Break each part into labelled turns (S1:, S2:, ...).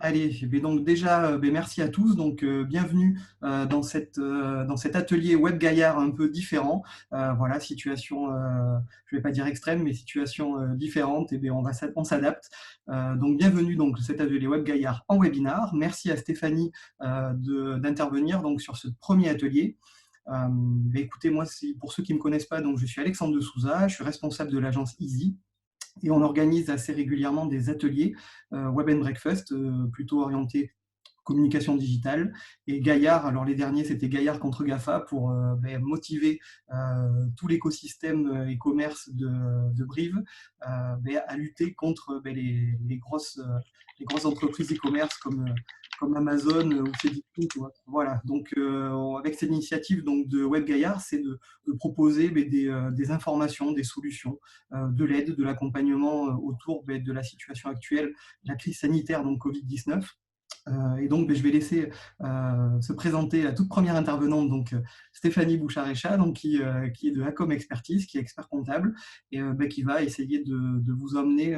S1: Allez, ben donc déjà, merci à tous. Donc, bienvenue dans cet atelier Web Gaillard un peu différent. Voilà, situation, je vais pas dire extrême, mais situation différente. Et bien, on s'adapte. Donc, bienvenue donc cet atelier Web Gaillard en webinar. Merci à Stéphanie d'intervenir donc sur ce premier atelier. Écoutez, moi, pour ceux qui ne me connaissent pas, donc je suis Alexandre de Souza, je suis responsable de l'agence Easy. Et on organise assez régulièrement des ateliers Web and Breakfast, plutôt orientés communication digitale. Et Gaillard, alors les derniers, c'était Gaillard contre GAFA pour motiver tout l'écosystème e-commerce de Brive à lutter contre les grosses entreprises e-commerce comme Amazon ou Cdiscount. Voilà, donc avec cette initiative donc, de Web Gaillard, c'est de proposer des informations, des solutions, de l'aide, de l'accompagnement autour de la situation actuelle, de la crise sanitaire, donc Covid-19. Et donc, je vais laisser se présenter la toute première intervenante, donc Stéphanie Bouchard-Echa, qui est de Acom Expertise, qui est expert comptable, et qui va essayer de vous emmener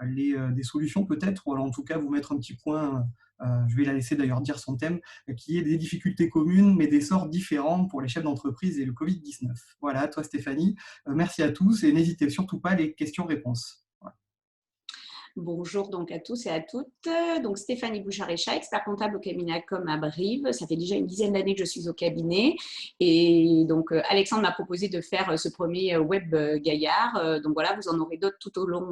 S1: des solutions peut-être, ou alors en tout cas vous mettre un petit point, je vais la laisser d'ailleurs dire son thème, qui est des difficultés communes, mais des sorts différents pour les chefs d'entreprise et le Covid-19. Voilà, toi Stéphanie, merci à tous, et n'hésitez surtout pas les questions-réponses.
S2: Bonjour donc à tous et à toutes. Donc Stéphanie Bouchard-Echa, expert comptable au cabinet Acom à Brive. Ça fait déjà une dizaine d'années que je suis au cabinet. Et donc Alexandre m'a proposé de faire ce premier Web Gaillard. Donc voilà, vous en aurez d'autres tout au long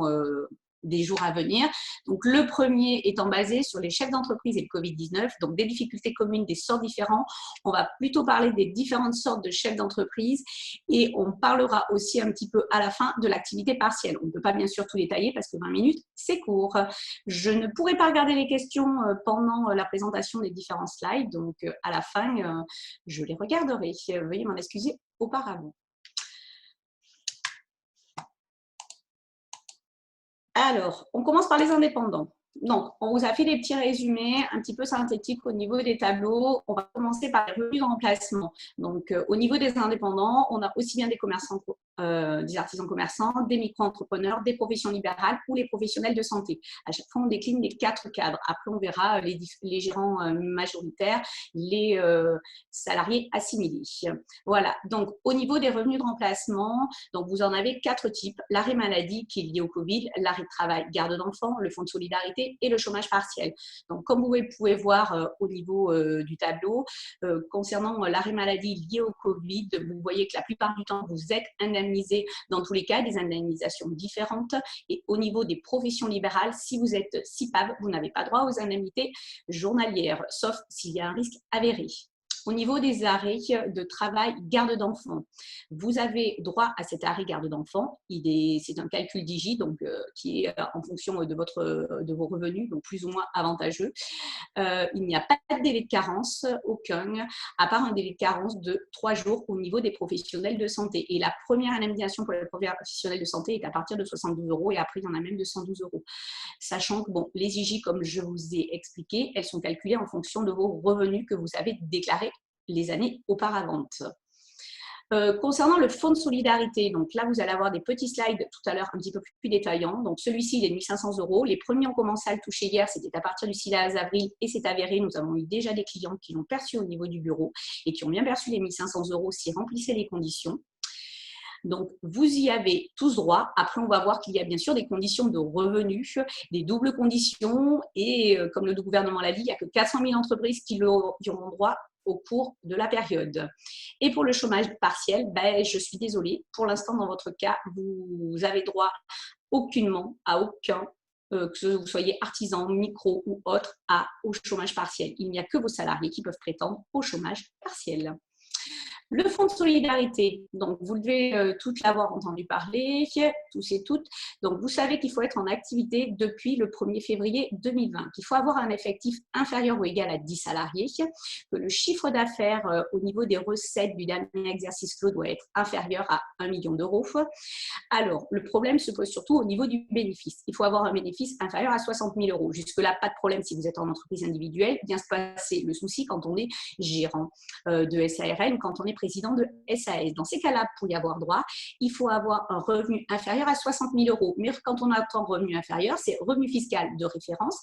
S2: des jours à venir. Donc, le premier étant basé sur les chefs d'entreprise et le Covid-19, donc des difficultés communes, des sorts différents. On va plutôt parler des différentes sortes de chefs d'entreprise et on parlera aussi un petit peu à la fin de l'activité partielle. On ne peut pas bien sûr tout détailler parce que 20 minutes, c'est court. Je ne pourrai pas regarder les questions pendant la présentation des différents slides, donc à la fin, je les regarderai. Veuillez m'en excuser auparavant. Alors, on commence par les indépendants. Donc, on vous a fait des petits résumés un petit peu synthétiques au niveau des tableaux. On va commencer par les revenus de remplacement. Donc, au niveau des indépendants, on a aussi bien des commerçants, des artisans commerçants, des micro-entrepreneurs, des professions libérales ou les professionnels de santé. À chaque fois, on décline les 4 cadres. Après, on verra les gérants majoritaires, les salariés assimilés. Voilà. Donc, au niveau des revenus de remplacement, donc vous en avez 4 types. L'arrêt maladie qui est lié au Covid, l'arrêt de travail, garde d'enfants, le fonds de solidarité et le chômage partiel. Donc, comme vous pouvez voir au niveau du tableau, concernant l'arrêt maladie lié au Covid, vous voyez que la plupart du temps, vous êtes indemnisé dans tous les cas, des indemnisations différentes. Et au niveau des professions libérales, si vous êtes CIPAB, vous n'avez pas droit aux indemnités journalières, sauf s'il y a un risque avéré. Au niveau des arrêts de travail garde d'enfants, vous avez droit à cet arrêt garde d'enfants. C'est un calcul Digi, donc, qui est en fonction de vos revenus, donc plus ou moins avantageux. Il n'y a pas de délai de carence, aucun, à part un délai de carence de 3 jours au niveau des professionnels de santé. Et la première indemnisation pour les professionnels de santé est à partir de 72 € et après, il y en a même de 112 €. Sachant que bon, les IJ, comme je vous ai expliqué, elles sont calculées en fonction de vos revenus que vous avez déclarés les années auparavant. Concernant le fonds de solidarité, donc là, vous allez avoir des petits slides tout à l'heure un petit peu plus détaillants. Donc, celui-ci, il est de 1 500 €. Les premiers ont commencé à le toucher hier, c'était à partir du 6 avril et c'est avéré. Nous avons eu déjà des clients qui l'ont perçu au niveau du bureau et qui ont bien perçu les 1 500 € s'ils remplissaient les conditions. Donc, vous y avez tous droit. Après, on va voir qu'il y a bien sûr des conditions de revenus, des doubles conditions. Et comme le gouvernement l'a dit, il n'y a que 400 000 entreprises qui auront droit au cours de la période. Et pour le chômage partiel, je suis désolée. Pour l'instant, dans votre cas, vous avez droit aucunement, à aucun, que vous soyez artisan, micro ou autre, au chômage partiel. Il n'y a que vos salariés qui peuvent prétendre au chômage partiel. Le fonds de solidarité, donc vous devez toutes l'avoir entendu parler, tous et toutes. Donc vous savez qu'il faut être en activité depuis le 1er février 2020, qu'il faut avoir un effectif inférieur ou égal à 10 salariés, que le chiffre d'affaires au niveau des recettes du dernier exercice clos doit être inférieur à 1 million €. Alors, le problème se pose surtout au niveau du bénéfice. Il faut avoir un bénéfice inférieur à 60 000 €. Jusque-là, pas de problème si vous êtes en entreprise individuelle. Vient se passer le souci quand on est gérant de SARL ou quand on est président de SAS. Dans ces cas-là, pour y avoir droit, il faut avoir un revenu inférieur à 60 000 euros. Mais quand on attend revenu inférieur, c'est revenu fiscal de référence.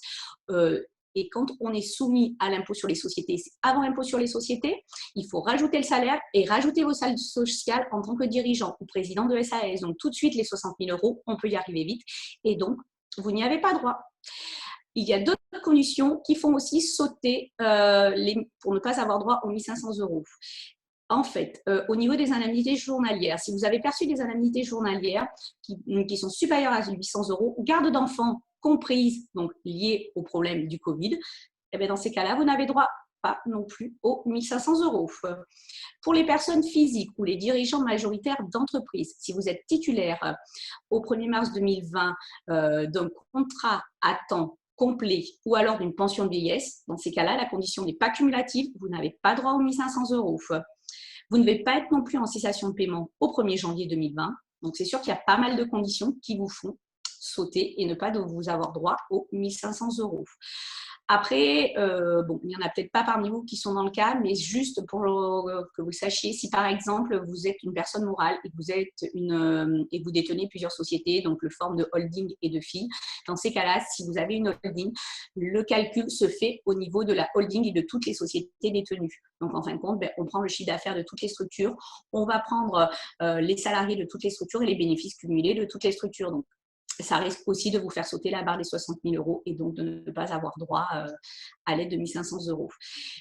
S2: Et quand on est soumis à l'impôt sur les sociétés, c'est avant l'impôt sur les sociétés, il faut rajouter le salaire et rajouter vos salles sociales en tant que dirigeant ou président de SAS. Donc, tout de suite, les 60 000 euros, on peut y arriver vite. Et donc, vous n'y avez pas droit. Il y a d'autres conditions qui font aussi sauter pour ne pas avoir droit aux 1 500 euros. En fait, au niveau des indemnités journalières, si vous avez perçu des indemnités journalières qui sont supérieures à 800 euros, garde d'enfants comprise, donc liées au problème du Covid, eh bien dans ces cas-là, vous n'avez droit pas non plus aux 1 500 euros. Pour les personnes physiques ou les dirigeants majoritaires d'entreprise, si vous êtes titulaire au 1er mars 2020 d'un contrat à temps complet ou alors d'une pension de vieillesse, dans ces cas-là, la condition n'est pas cumulative, vous n'avez pas droit aux 1 500 euros. Vous ne devez pas être non plus en cessation de paiement au 1er janvier 2020. Donc, c'est sûr qu'il y a pas mal de conditions qui vous font sauter et ne pas vous avoir droit aux 1 500 euros. Après, bon, il n'y en a peut-être pas parmi vous qui sont dans le cas, mais juste pour que vous sachiez, si par exemple vous êtes une personne morale et que vous détenez plusieurs sociétés, donc le forme de holding et de FII, dans ces cas-là, si vous avez une holding, le calcul se fait au niveau de la holding et de toutes les sociétés détenues. Donc en fin de compte, on prend le chiffre d'affaires de toutes les structures, on va prendre les salariés de toutes les structures et les bénéfices cumulés de toutes les structures. Donc ça risque aussi de vous faire sauter la barre des 60 000 euros et donc de ne pas avoir droit à l'aide de 1 500 euros.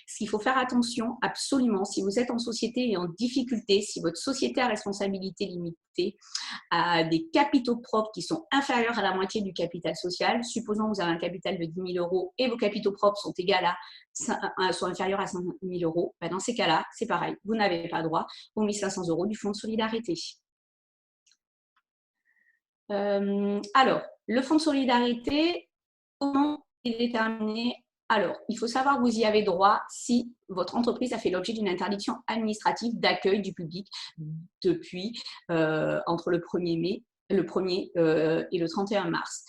S2: Ce qu'il faut faire attention, absolument, si vous êtes en société et en difficulté, si votre société à responsabilité limitée a des capitaux propres qui sont inférieurs à la moitié du capital social, supposons que vous avez un capital de 10 000 euros et vos capitaux propres sont sont inférieurs à 5 000 euros, dans ces cas-là, c'est pareil, vous n'avez pas droit aux 1 500 euros du fonds de solidarité. Alors, le fonds de solidarité, comment il est déterminé? Alors, il faut savoir que vous y avez droit si votre entreprise a fait l'objet d'une interdiction administrative d'accueil du public depuis entre le 1er mai, le 1er et le 31 mars.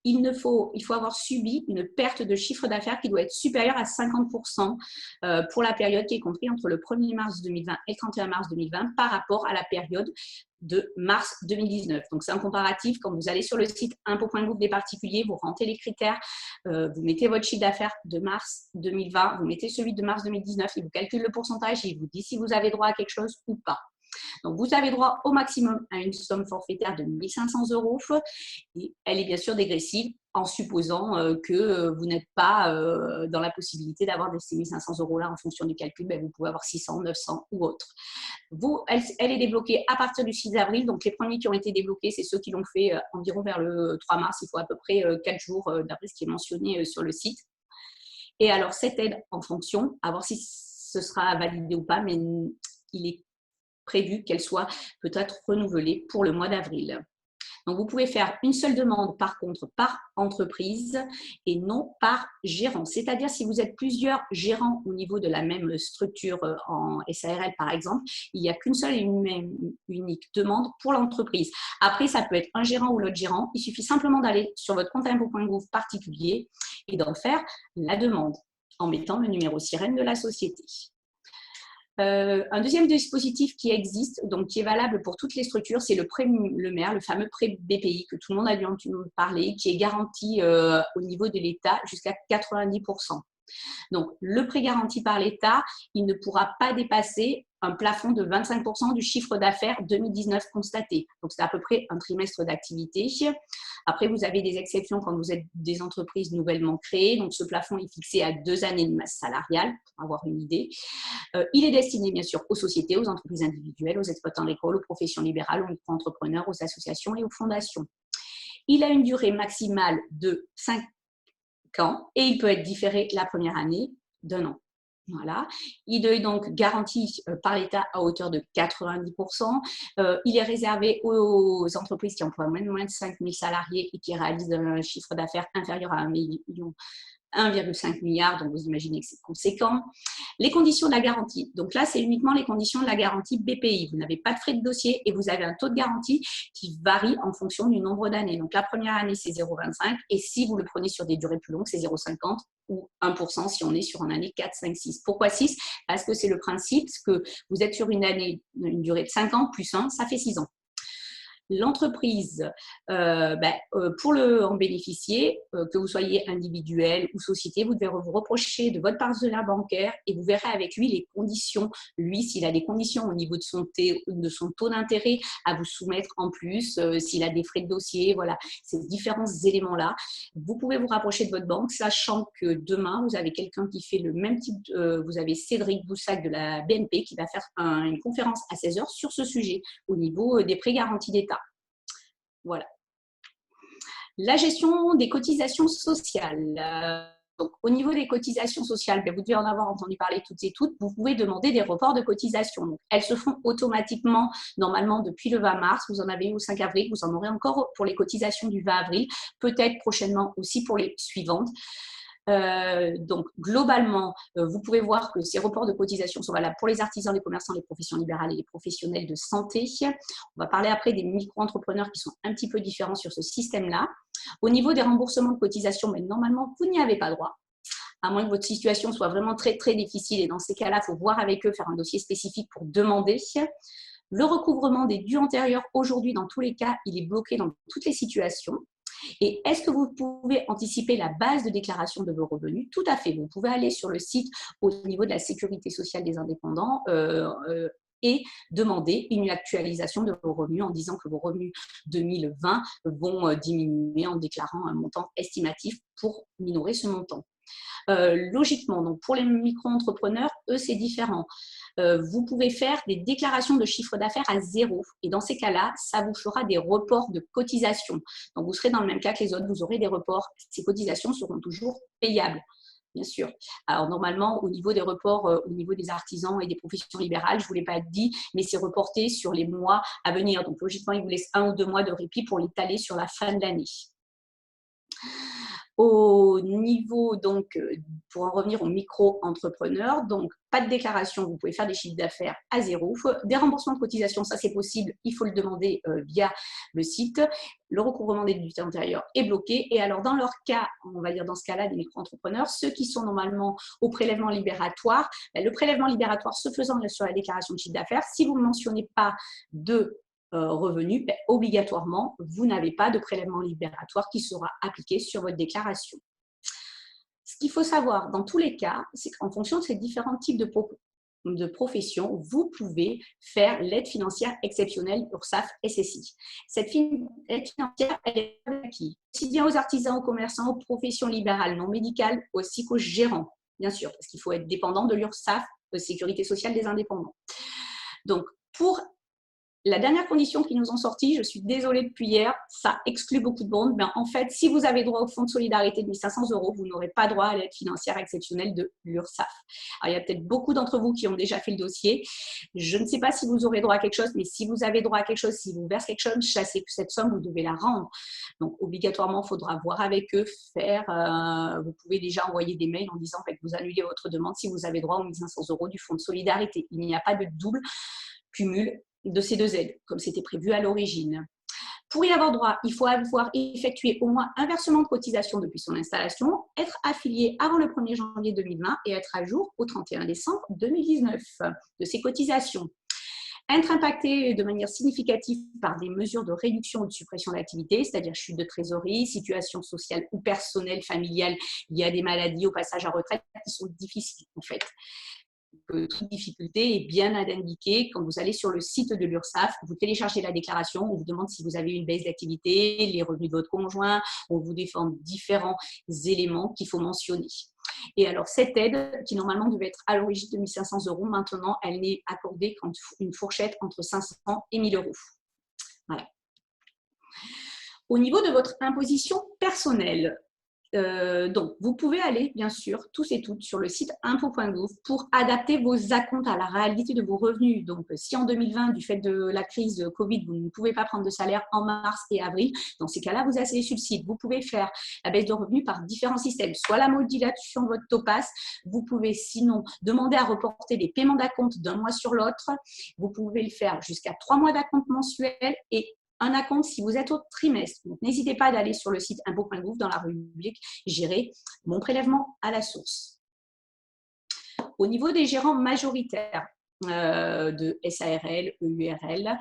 S2: Il faut avoir subi une perte de chiffre d'affaires qui doit être supérieure à 50% pour la période qui est comprise entre le 1er mars 2020 et le 31 mars 2020 par rapport à la période de mars 2019. Donc, c'est un comparatif. Quand vous allez sur le site impôt.gouv des particuliers, vous rentrez les critères, vous mettez votre chiffre d'affaires de mars 2020, vous mettez celui de mars 2019, il vous calcule le pourcentage et il vous dit si vous avez droit à quelque chose ou pas. Donc, vous avez droit au maximum à une somme forfaitaire de 1 500 euros et elle est bien sûr dégressive en supposant que vous n'êtes pas dans la possibilité d'avoir ces 1 500 euros-là en fonction du calcul. Vous pouvez avoir 600, 900 ou autre. Elle est débloquée à partir du 6 avril. Donc, les premiers qui ont été débloqués, c'est ceux qui l'ont fait environ vers le 3 mars. Il faut à peu près 4 jours d'après ce qui est mentionné sur le site. Et alors, cette aide en fonction, à voir si ce sera validé ou pas, mais il est prévu qu'elle soit peut-être renouvelée pour le mois d'avril. Donc, vous pouvez faire une seule demande, par contre, par entreprise et non par gérant. C'est-à-dire, si vous êtes plusieurs gérants au niveau de la même structure en SARL, par exemple, il n'y a qu'une seule et une unique demande pour l'entreprise. Après, ça peut être un gérant ou l'autre gérant. Il suffit simplement d'aller sur votre compte impôt.gouv particulier et d'en faire la demande en mettant le numéro sirène de la société. Un deuxième dispositif qui existe, donc qui est valable pour toutes les structures, c'est le prêt Le Maire, le fameux prêt BPI que tout le monde a dû entendre parler, qui est garanti au niveau de l'État jusqu'à 90%. Donc, le prêt garanti par l'État, il ne pourra pas dépasser un plafond de 25% du chiffre d'affaires 2019 constaté. Donc, c'est à peu près un trimestre d'activité. Après, vous avez des exceptions quand vous êtes des entreprises nouvellement créées. Donc, ce plafond est fixé à 2 années de masse salariale, pour avoir une idée. Il est destiné, bien sûr, aux sociétés, aux entreprises individuelles, aux exploitants agricoles, aux professions libérales, aux micro-entrepreneurs, aux associations et aux fondations. Il a une durée maximale de 5 ans et il peut être différé la première année d'1 an. Voilà. Il est donc garanti par l'État à hauteur de 90%. Il est réservé aux entreprises qui emploient moins de 5 000 salariés et qui réalisent un chiffre d'affaires inférieur à 1 million 1,5 milliard, donc vous imaginez que c'est conséquent. Les conditions de la garantie. Donc là, c'est uniquement les conditions de la garantie BPI. Vous n'avez pas de frais de dossier et vous avez un taux de garantie qui varie en fonction du nombre d'années. Donc la première année, c'est 0,25 et si vous le prenez sur des durées plus longues, c'est 0,50 ou 1% si on est sur une année 4, 5, 6. Pourquoi 6? Parce que c'est le principe que vous êtes sur une année, une durée de 5 ans plus 1, ça fait 6 ans. L'entreprise, pour en bénéficier, que vous soyez individuel ou société, vous devez vous rapprocher de votre partenaire bancaire et vous verrez avec lui les conditions. Lui, s'il a des conditions au niveau de son taux d'intérêt à vous soumettre en plus, s'il a des frais de dossier, voilà, ces différents éléments-là. Vous pouvez vous rapprocher de votre banque, sachant que demain, vous avez quelqu'un qui fait le même type, vous avez Cédric Boussac de la BNP qui va faire une conférence à 16 heures sur ce sujet au niveau des prêts garantis d'État. Voilà. La gestion des cotisations sociales. Donc, au niveau des cotisations sociales, vous devez en avoir entendu parler toutes et toutes, vous pouvez demander des reports de cotisations. Donc, elles se font automatiquement, normalement, depuis le 20 mars. Vous en avez eu au 5 avril, vous en aurez encore pour les cotisations du 20 avril, peut-être prochainement aussi pour les suivantes. Donc, globalement, vous pouvez voir que ces reports de cotisation sont valables pour les artisans, les commerçants, les professions libérales et les professionnels de santé. On va parler après des micro-entrepreneurs qui sont un petit peu différents sur ce système-là. Au niveau des remboursements de cotisation, mais normalement, vous n'y avez pas droit, à moins que votre situation soit vraiment très, très difficile. Et dans ces cas-là, il faut voir avec eux, faire un dossier spécifique pour demander. Le recouvrement des dus antérieurs, aujourd'hui, dans tous les cas, il est bloqué dans toutes les situations. Et est-ce que vous pouvez anticiper la base de déclaration de vos revenus? Tout à fait. Vous pouvez aller sur le site au niveau de la sécurité sociale des indépendants et demander une actualisation de vos revenus en disant que vos revenus 2020 vont diminuer en déclarant un montant estimatif pour minorer ce montant. Logiquement, donc pour les micro-entrepreneurs, eux, c'est différent. Vous pouvez faire des déclarations de chiffre d'affaires à zéro. Et dans ces cas-là, ça vous fera des reports de cotisations. Donc, vous serez dans le même cas que les autres, vous aurez des reports. Ces cotisations seront toujours payables, bien sûr. Alors, normalement, au niveau des reports, au niveau des artisans et des professions libérales, je ne vous l'ai pas dit, mais c'est reporté sur les mois à venir. Donc, logiquement, ils vous laissent 1 ou 2 mois de répit pour l'étaler sur la fin de l'année. Au niveau, donc, pour en revenir aux micro-entrepreneurs, donc pas de déclaration, vous pouvez faire des chiffres d'affaires à zéro. Des remboursements de cotisations, ça c'est possible, il faut le demander via le site. Le recouvrement des dus antérieurs est bloqué. Et alors, dans leur cas, on va dire dans ce cas-là, des micro-entrepreneurs, ceux qui sont normalement au prélèvement libératoire, le prélèvement libératoire se faisant sur la déclaration de chiffre d'affaires, si vous ne mentionnez pas de revenus, obligatoirement, vous n'avez pas de prélèvement libératoire qui sera appliqué sur votre déclaration. Ce qu'il faut savoir dans tous les cas, c'est qu'en fonction de ces différents types de professions, vous pouvez faire l'aide financière exceptionnelle URSSAF SSI. Cette aide financière, elle est acquise aussi bien aux artisans, aux commerçants, aux professions libérales non médicales, aussi qu'aux gérants, bien sûr, parce qu'il faut être dépendant de l'URSSAF, de Sécurité sociale des indépendants. Donc, pour la dernière condition qu'ils nous ont sortie, je suis désolée depuis hier, ça exclut beaucoup de monde. Mais en fait, si vous avez droit au fonds de solidarité de 1 500 €, vous n'aurez pas droit à l'aide financière exceptionnelle de l'URSSAF. Alors, il y a peut-être beaucoup d'entre vous qui ont déjà fait le dossier. Je ne sais pas si vous aurez droit à quelque chose, mais si vous avez droit à quelque chose, si vous versez quelque chose, sachez que cette somme, vous devez la rendre. Donc, obligatoirement, il faudra voir avec eux, vous pouvez déjà envoyer des mails en disant que vous annulez votre demande si vous avez droit aux 1 500 € du fonds de solidarité. Il n'y a pas de double cumul de ces deux aides, comme c'était prévu à l'origine. Pour y avoir droit, il faut avoir effectué au moins un versement de cotisation depuis son installation, être affilié avant le 1er janvier 2020 et être à jour au 31 décembre 2019 de ses cotisations. Être impacté de manière significative par des mesures de réduction ou de suppression d'activité, c'est-à-dire chute de trésorerie, situation sociale ou personnelle, familiale liée à des maladies, au passage à retraite, qui sont difficiles en fait. Toute difficulté est bien indiquée quand vous allez sur le site de l'URSSAF, vous téléchargez la déclaration, on vous demande si vous avez une baisse d'activité, les revenus de votre conjoint, on vous défend différents éléments qu'il faut mentionner. Et alors, cette aide, qui normalement devait être à l'origine de 1 500 €, maintenant, elle n'est accordée qu'une fourchette entre 500 et 1 000 €. Voilà. Au niveau de votre imposition personnelle, Donc, vous pouvez aller, bien sûr, tous et toutes, sur le site impôts.gouv pour adapter vos acomptes à la réalité de vos revenus. Donc, si en 2020, du fait de la crise Covid, vous ne pouvez pas prendre de salaire en mars et avril, dans ces cas-là, vous allez sur le site. Vous pouvez faire la baisse de revenus par différents systèmes, soit la modulation de votre taux passe. Vous pouvez sinon demander à reporter des paiements d'acompte d'un mois sur l'autre. Vous pouvez le faire jusqu'à 3 mois d'acompte mensuel et un acompte si vous êtes au trimestre. Donc, n'hésitez pas d'aller sur le site impôts.gouv dans la rubrique « Gérer mon prélèvement à la source ». Au niveau des gérants majoritaires de SARL, EURL,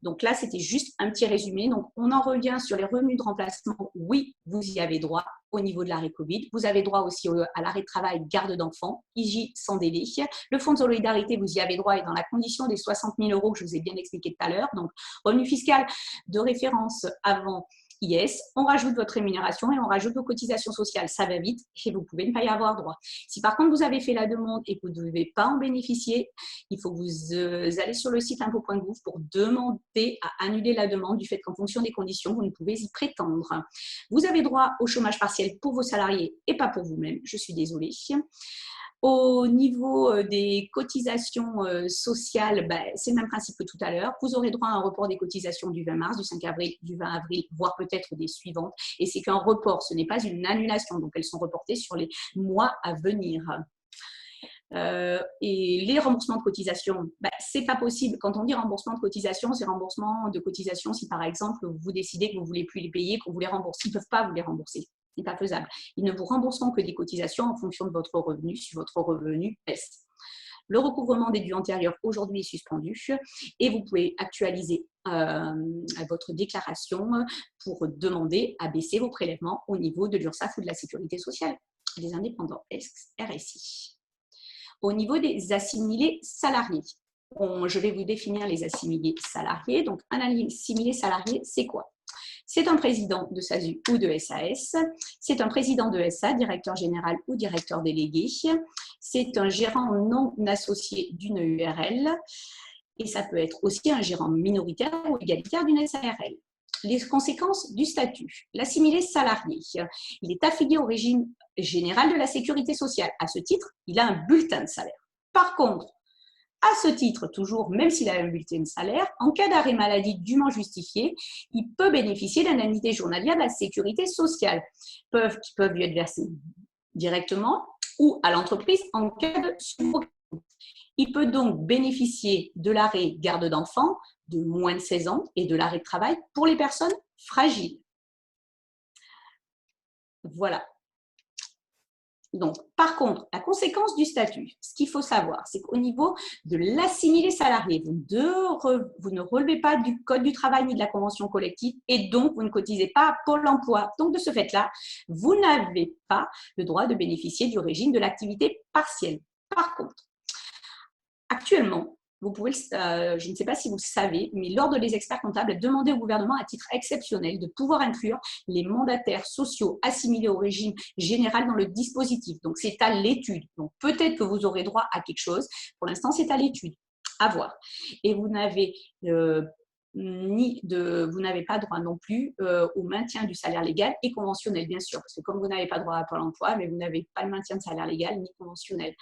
S2: donc là, c'était juste un petit résumé. Donc, on en revient sur les revenus de remplacement. Oui, vous y avez droit au niveau de l'arrêt Covid. Vous avez droit aussi à l'arrêt de travail garde d'enfants, IJ sans délai. Le fonds de solidarité, vous y avez droit et dans la condition des 60 000 € que je vous ai bien expliqué tout à l'heure. Donc, revenu fiscal de référence avant IS, on rajoute votre rémunération et on rajoute vos cotisations sociales. Ça va vite et vous pouvez ne pas y avoir droit. Si par contre vous avez fait la demande et que vous ne devez pas en bénéficier, il faut que vous allez sur le site impôts.gouv pour demander à annuler la demande du fait qu'en fonction des conditions, vous ne pouvez y prétendre. Vous avez droit au chômage partiel pour vos salariés et pas pour vous-même. Je suis désolée. Au niveau des cotisations sociales, c'est le même principe que tout à l'heure. Vous aurez droit à un report des cotisations du 20 mars, du 5 avril, du 20 avril, voire peut-être des suivantes. Et c'est qu'un report, ce n'est pas une annulation. Donc, elles sont reportées sur les mois à venir. Et les remboursements de cotisation, c'est pas possible. Quand on dit remboursement de cotisation, c'est remboursement de cotisation si par exemple vous décidez que vous ne voulez plus les payer, qu'on vous les rembourse. Ils ne peuvent pas vous les rembourser. Ce n'est pas faisable. Ils ne vous rembourseront que des cotisations en fonction de votre revenu, si votre revenu baisse. Le recouvrement des dus antérieurs aujourd'hui est suspendu et vous pouvez actualiser votre déclaration pour demander à baisser vos prélèvements au niveau de l'URSSAF ou de la Sécurité sociale des indépendants RSI. Au niveau des assimilés salariés, je vais vous définir les assimilés salariés. Donc, un assimilé salarié, c'est quoi? C'est un président de SASU ou de SAS, c'est un président de SA, directeur général ou directeur délégué, c'est un gérant non associé d'une URL et ça peut être aussi un gérant minoritaire ou égalitaire d'une SARL. Les conséquences du statut. L'assimilé salarié, il est affilié au régime général de la sécurité sociale. À ce titre, il a un bulletin de salaire. Par contre, à ce titre, toujours, même s'il a un bulletin de salaire, en cas d'arrêt maladie dûment justifié, il peut bénéficier d'indemnités journalières de la sécurité sociale qui peuvent lui être versées directement ou à l'entreprise en cas de subrogation. Il peut donc bénéficier de l'arrêt garde d'enfants de moins de 16 ans et de l'arrêt de travail pour les personnes fragiles. Voilà. Donc, par contre, la conséquence du statut, ce qu'il faut savoir, c'est qu'au niveau de l'assimilé salarié, vous ne relevez pas du Code du travail ni de la convention collective et donc vous ne cotisez pas à Pôle emploi. Donc, de ce fait-là, vous n'avez pas le droit de bénéficier du régime de l'activité partielle. Par contre, actuellement, vous pouvez, je ne sais pas si vous le savez, mais l'Ordre des experts comptables a demandé au gouvernement à titre exceptionnel de pouvoir inclure les mandataires sociaux assimilés au régime général dans le dispositif. Donc, c'est à l'étude. Donc, peut-être que vous aurez droit à quelque chose. Pour l'instant, c'est à l'étude. À voir. Et vous n'avez pas droit non plus au maintien du salaire légal et conventionnel, bien sûr. Parce que comme vous n'avez pas droit à Pôle emploi, mais vous n'avez pas le maintien de salaire légal ni conventionnel.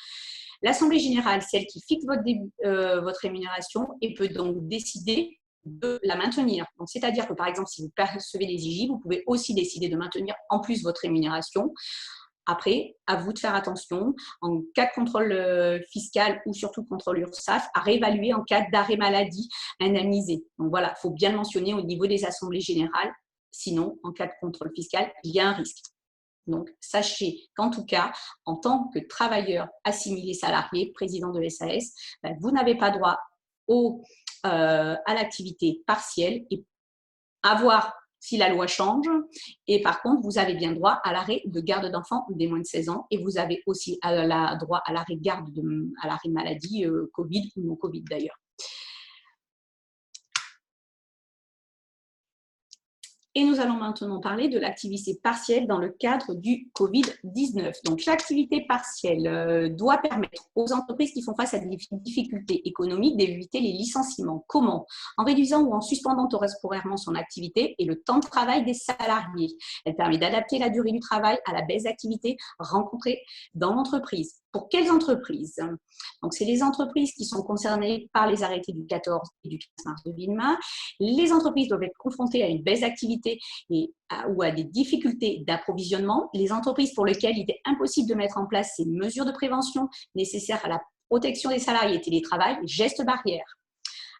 S2: L'Assemblée générale, c'est elle qui fixe votre rémunération et peut donc décider de la maintenir. C'est-à-dire que, par exemple, si vous percevez des IJ, vous pouvez aussi décider de maintenir en plus votre rémunération. Après, à vous de faire attention, en cas de contrôle fiscal ou surtout contrôle URSSAF, à réévaluer en cas d'arrêt maladie indemnisé. Donc voilà, il faut bien le mentionner au niveau des assemblées générales. Sinon, en cas de contrôle fiscal, il y a un risque. Donc, sachez qu'en tout cas, en tant que travailleur assimilé salarié, président de SAS, vous n'avez pas droit à l'activité partielle et à voir si la loi change. Et par contre, vous avez bien droit à l'arrêt de garde d'enfants des moins de 16 ans et vous avez aussi droit à l'arrêt à l'arrêt maladie Covid ou non Covid d'ailleurs. Et nous allons maintenant parler de l'activité partielle dans le cadre du Covid-19. Donc, l'activité partielle doit permettre aux entreprises qui font face à des difficultés économiques d'éviter les licenciements. Comment? En réduisant ou en suspendant temporairement son activité et le temps de travail des salariés. Elle permet d'adapter la durée du travail à la baisse d'activité rencontrée dans l'entreprise. Pour quelles entreprises? Donc, c'est les entreprises qui sont concernées par les arrêtés du 14 et du 15 mars 2020. Les entreprises doivent être confrontées à une baisse d'activité ou à des difficultés d'approvisionnement. Les entreprises pour lesquelles il est impossible de mettre en place ces mesures de prévention nécessaires à la protection des salariés, télétravail, gestes barrières.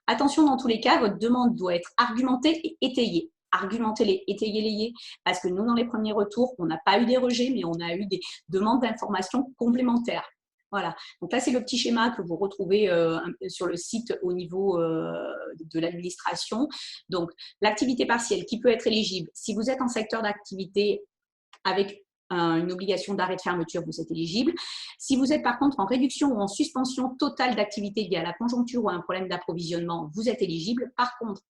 S2: Attention, dans tous les cas, votre demande doit être argumentée et étayée. Argumentez-les, étayez-les, parce que nous, dans les premiers retours, on n'a pas eu des rejets, mais on a eu des demandes d'informations complémentaires. Voilà, donc là, c'est le petit schéma que vous retrouvez sur le site au niveau de l'administration. Donc, l'activité partielle qui peut être éligible, si vous êtes en secteur d'activité avec une obligation d'arrêt de fermeture, vous êtes éligible. Si vous êtes par contre en réduction ou en suspension totale d'activité liée à la conjoncture ou à un problème d'approvisionnement, vous êtes éligible. Par contre,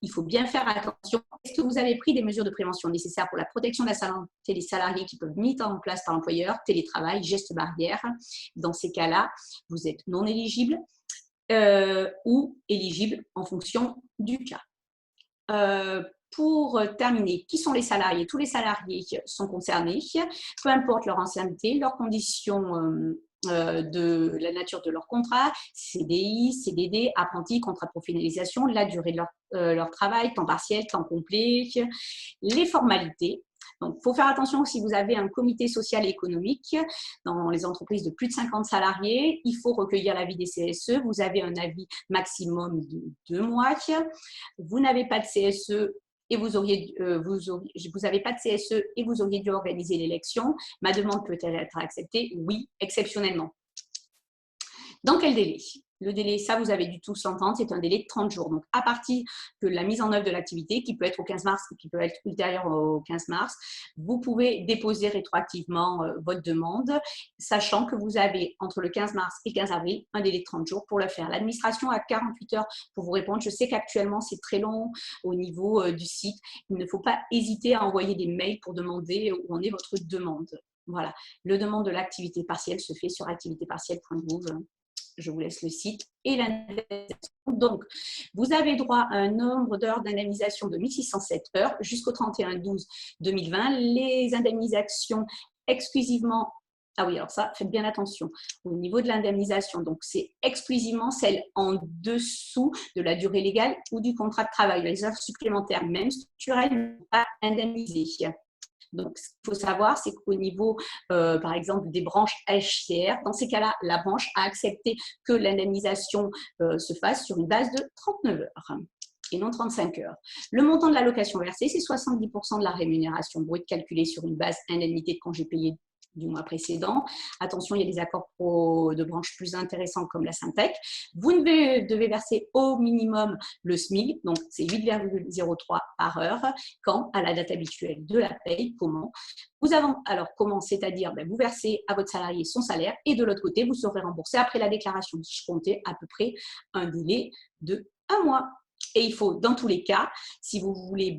S2: il faut bien faire attention. Est-ce que vous avez pris des mesures de prévention nécessaires pour la protection de la santé des salariés qui peuvent être mises en place par l'employeur, télétravail, gestes barrières? Dans ces cas-là, vous êtes non éligible ou éligible en fonction du cas. Pour terminer, qui sont les salariés? Tous les salariés sont concernés, peu importe leur ancienneté, leurs conditions de la nature de leur contrat, CDI, CDD, apprenti, contrat de professionnalisation, la durée de leur travail, temps partiel, temps complet, les formalités. Donc, il faut faire attention si vous avez un comité social et économique dans les entreprises de plus de 50 salariés. Il faut recueillir l'avis des CSE. Vous avez un avis maximum de 2 mois. Vous n'avez pas de CSE et vous n'avez pas de CSE et vous auriez dû organiser l'élection. Ma demande peut-elle être acceptée? Oui, exceptionnellement. Dans quel délai? Le délai, ça, vous avez dû tous l'entendre, c'est un délai de 30 jours. Donc, à partir de la mise en œuvre de l'activité, qui peut être au 15 mars, qui peut être ultérieure au 15 mars, vous pouvez déposer rétroactivement votre demande, sachant que vous avez, entre le 15 mars et 15 avril, un délai de 30 jours pour le faire. L'administration a 48 heures pour vous répondre. Je sais qu'actuellement, c'est très long au niveau du site. Il ne faut pas hésiter à envoyer des mails pour demander où en est votre demande. Voilà. Le demande de l'activité partielle se fait sur activitépartielle.gouv. Je vous laisse le site et l'indemnisation. Donc, vous avez droit à un nombre d'heures d'indemnisation de 1607 heures jusqu'au 31/12/2020. Les indemnisations exclusivement… Ah oui, alors ça, faites bien attention. Au niveau de l'indemnisation, donc c'est exclusivement celle en dessous de la durée légale ou du contrat de travail. Les heures supplémentaires, même structurelles, ne sont pas indemnisées. Donc, ce qu'il faut savoir, c'est qu'au niveau, par exemple, des branches HCR, dans ces cas-là, la branche a accepté que l'indemnisation se fasse sur une base de 39 heures et non 35 heures. Le montant de l'allocation versée, c'est 70% de la rémunération brute calculée sur une base indemnité de congé payé du mois précédent. Attention, il y a des accords de branches plus intéressants comme la Syntec. Vous devez verser au minimum le SMIC, donc c'est 8,03 par heure, quand à la date habituelle de la paye. Comment? Alors, comment? C'est-à-dire, vous versez à votre salarié son salaire et de l'autre côté, vous serez remboursé après la déclaration. Je comptais à peu près un délai de 1 mois. Et il faut, dans tous les cas, si vous voulez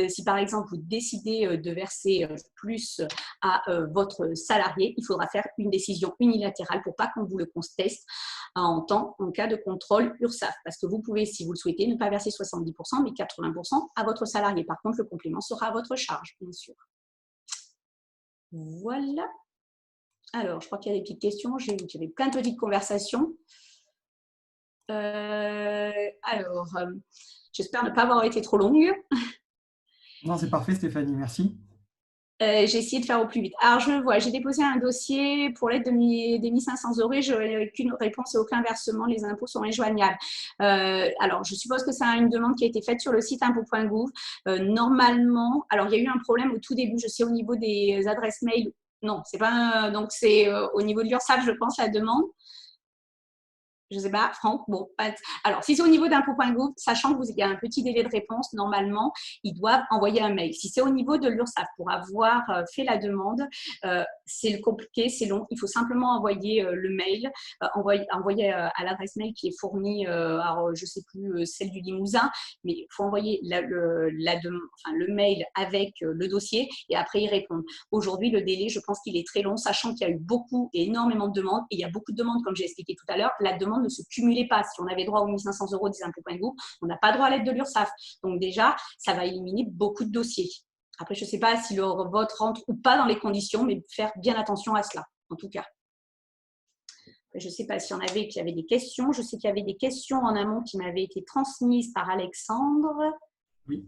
S2: si par exemple vous décidez de verser plus à votre salarié, il faudra faire une décision unilatérale pour pas qu'on vous le conteste en cas de contrôle URSSAF. Parce que vous pouvez, si vous le souhaitez, ne pas verser 70%, mais 80% à votre salarié. Par contre, le complément sera à votre charge, bien sûr. Voilà. Alors, je crois qu'il y a des petites questions. J'ai vu qu'il y avait plein de petites conversations. Alors, j'espère ne pas avoir été trop longue.
S1: Non, c'est parfait, Stéphanie, merci.
S2: J'ai essayé de faire au plus vite. Alors, je vois, j'ai déposé un dossier pour l'aide des 1500 € et je n'ai aucune réponse et aucun versement. Les impôts sont injoignables. Alors, je suppose que c'est une demande qui a été faite sur le site impôts.gouv. Normalement, alors il y a eu un problème au tout début, je sais, au niveau des adresses mail. Non, c'est pas. Donc, c'est au niveau de l'URSSAF, je pense, la demande. Je sais pas, Franck, bon, alors si c'est au niveau d'impôt.gouv, sachant qu'il y a un petit délai de réponse, normalement, ils doivent envoyer un mail. Si c'est au niveau de l'URSSAF pour avoir fait la demande, c'est compliqué, c'est long. Il faut simplement envoyer le mail, envoyer à l'adresse mail qui est fournie, alors je sais plus, celle du Limousin, mais il faut envoyer le mail avec le dossier et après y répondre. Aujourd'hui, le délai, je pense qu'il est très long, sachant qu'il y a eu énormément de demandes et il y a beaucoup de demandes, comme j'ai expliqué tout à l'heure. La demande ne se cumulait pas. Si on avait droit aux 1 500 € des impôts.gouv, on n'a pas droit à l'aide de l'URSSAF. Donc déjà, ça va éliminer beaucoup de dossiers. Après, je ne sais pas si le vote rentre ou pas dans les conditions, mais faire bien attention à cela, en tout cas. Je ne sais pas s'il y en avait, qu'il y avait des questions. Je sais qu'il y avait des questions en amont qui m'avaient été transmises par Alexandre.
S1: Oui,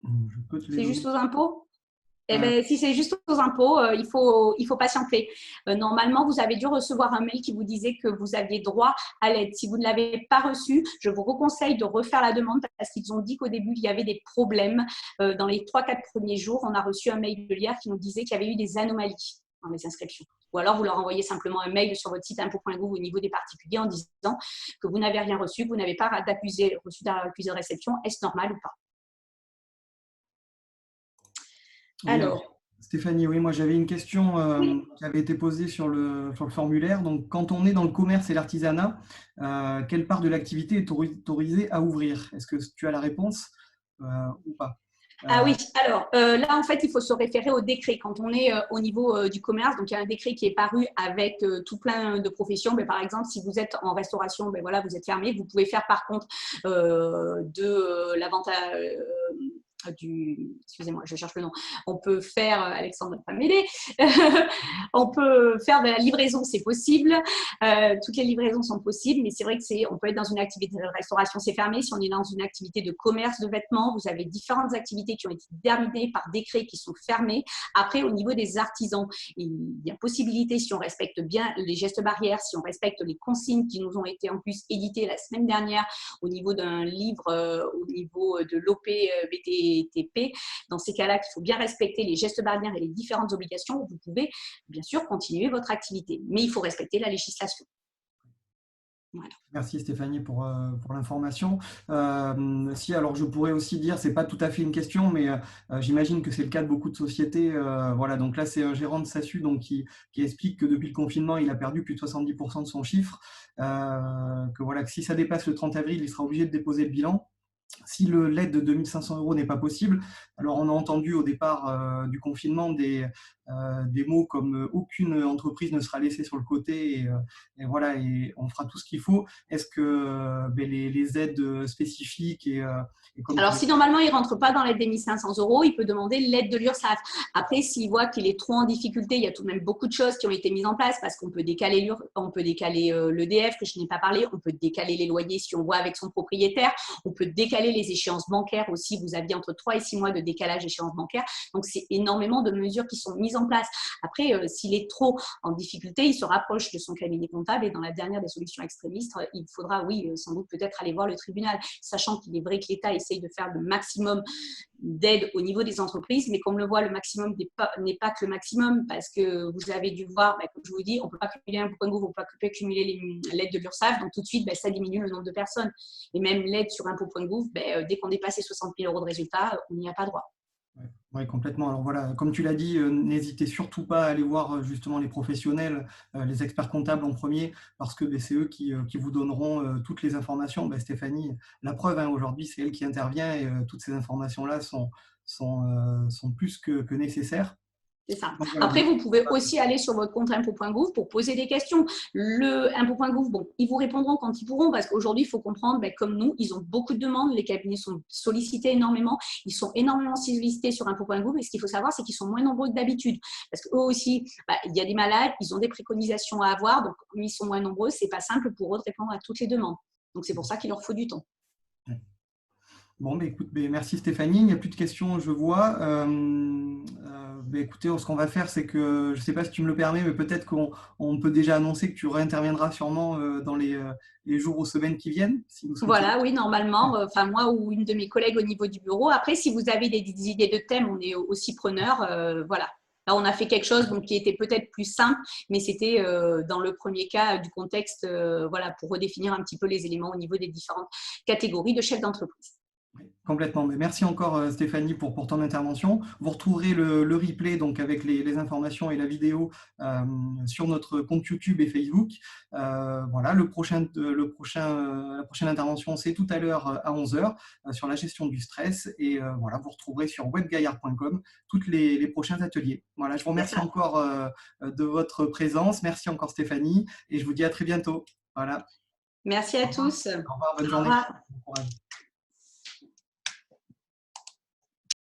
S1: je peux te les
S2: C'est
S1: donner.
S2: juste aux impôts? Eh bien, si c'est juste aux impôts, il faut patienter. Normalement, vous avez dû recevoir un mail qui vous disait que vous aviez droit à l'aide. Si vous ne l'avez pas reçu, je vous reconseille de refaire la demande parce qu'ils ont dit qu'au début, il y avait des problèmes. Dans les 3-4 premiers jours, on a reçu un mail de l'IAR qui nous disait qu'il y avait eu des anomalies dans les inscriptions. Ou alors, vous leur envoyez simplement un mail sur votre site impôt.gouv au niveau des particuliers en disant que vous n'avez rien reçu, que vous n'avez pas reçu d'accusé de réception. Est-ce normal ou pas?
S1: Oui,
S2: Alors,
S1: Stéphanie, oui, moi j'avais une question
S2: oui.
S1: qui avait été posée sur le formulaire. Donc, quand on est dans le commerce et l'artisanat, quelle part de l'activité est autorisée à ouvrir? Est-ce que tu as la réponse ou pas?
S2: Ah oui, alors là, en fait, il faut se référer au décret. Quand on est au niveau du commerce, donc il y a un décret qui est paru avec tout plein de professions. Mais par exemple, si vous êtes en restauration, ben voilà, vous êtes fermé. Vous pouvez faire par contre de la vente excusez-moi, je cherche le nom. On peut faire, Alexandre va pas m'aider, on peut faire de la livraison, c'est possible. Toutes les livraisons sont possibles, mais c'est vrai que on peut être dans une activité de restauration, c'est fermé. Si on est dans une activité de commerce de vêtements, vous avez différentes activités qui ont été terminées par décret qui sont fermées. Après, au niveau des artisans, il y a possibilité, si on respecte bien les gestes barrières, si on respecte les consignes qui nous ont été en plus éditées la semaine dernière au niveau d'un livre, au niveau de l'OPBTP. Dans ces cas-là, il faut bien respecter les gestes barrières et les différentes obligations. Vous pouvez bien sûr continuer votre activité, mais il faut respecter la législation. Voilà.
S1: Merci Stéphanie pour l'information. Si, alors je pourrais aussi dire, c'est pas tout à fait une question, mais j'imagine que c'est le cas de beaucoup de sociétés. Voilà, donc là c'est un gérant de SASU donc, qui explique que depuis le confinement, il a perdu plus de 70% de son chiffre, que voilà, que si ça dépasse le 30 avril, il sera obligé de déposer le bilan. Si l'aide de 2 500 € n'est pas possible, alors on a entendu au départ du confinement des mots comme aucune entreprise ne sera laissée sur le côté et voilà, et on fera tout ce qu'il faut. Est-ce que les aides spécifiques et comme
S2: Alors, si normalement il ne rentre pas dans l'aide des 1 500 €, il peut demander l'aide de l'URSSAF. Après, s'il voit qu'il est trop en difficulté, il y a tout de même beaucoup de choses qui ont été mises en place parce qu'on peut décaler l'EDF, que je n'ai pas parlé, on peut décaler les loyers si on voit avec son propriétaire, on peut décaler les échéances bancaires aussi. Vous aviez entre 3 et 6 mois de décalage d'échéances bancaires. Donc, c'est énormément de mesures qui sont mises en place. Après, s'il est trop en difficulté, il se rapproche de son cabinet comptable et dans la dernière des solutions extrémistes, il faudra, oui, sans doute peut-être aller voir le tribunal, sachant qu'il est vrai que l'État essaye de faire le maximum d'aide au niveau des entreprises, mais comme on le voit, le maximum n'est pas que le maximum parce que vous avez dû voir, comme je vous dis, on ne peut pas cumuler un impôt.gouv, on ne peut pas cumuler l'aide de l'URSSAF, donc tout de suite, ça diminue le nombre de personnes. Et même l'aide sur impôt.gouv, dès qu'on dépasse les 60 000 € de résultat, on n'y a pas droit.
S1: Oui, complètement. Alors voilà, comme tu l'as dit, n'hésitez surtout pas à aller voir justement les professionnels, les experts comptables en premier, parce que c'est eux qui vous donneront toutes les informations. Stéphanie, la preuve, hein, aujourd'hui, c'est elle qui intervient et toutes ces informations-là sont plus que nécessaires.
S2: C'est ça.
S1: Donc, voilà,
S2: Après, vous pouvez aussi aller sur votre compte impôt.gouv pour poser des questions. Le impôt.gouv, bon, ils vous répondront quand ils pourront parce qu'aujourd'hui, il faut comprendre, comme nous, ils ont beaucoup de demandes. Les cabinets sont sollicités énormément. Ils sont énormément sollicités sur impôt.gouv. Et ce qu'il faut savoir, c'est qu'ils sont moins nombreux que d'habitude. Parce qu'eux aussi, il y a des malades, ils ont des préconisations à avoir. Donc, comme ils sont moins nombreux, ce n'est pas simple pour eux de répondre à toutes les demandes. Donc, c'est pour ça qu'il leur faut du temps.
S1: Bon, écoute, merci Stéphanie. Il n'y a plus de questions, je vois. Écoutez, ce qu'on va faire, c'est que, je ne sais pas si tu me le permets, mais peut-être qu'on peut déjà annoncer que tu réinterviendras sûrement dans les jours ou semaines qui viennent. Si vous souhaitez.
S2: Voilà, oui, normalement, moi ou une de mes collègues au niveau du bureau. Après, si vous avez des idées de thèmes, on est aussi preneurs. Voilà. Là, on a fait quelque chose donc, qui était peut-être plus simple, mais c'était dans le premier cas du contexte voilà, pour redéfinir un petit peu les éléments au niveau des différentes catégories de chefs d'entreprise.
S1: Oui, complètement. Mais merci encore Stéphanie pour ton intervention. Vous retrouverez le replay donc avec les informations et la vidéo sur notre compte YouTube et Facebook. Voilà, la prochaine intervention, c'est tout à l'heure à 11 heures sur la gestion du stress. Et voilà, vous retrouverez sur webgaillard.com tous les prochains ateliers. Voilà, je vous
S2: C'est
S1: remercie
S2: ça.
S1: encore de votre présence. Merci encore Stéphanie et je vous dis à très bientôt. Voilà.
S2: Merci à
S1: Au revoir.
S2: tous.
S1: Au revoir, bonne
S2: Au
S1: journée.
S2: revoir.
S1: Bon courage.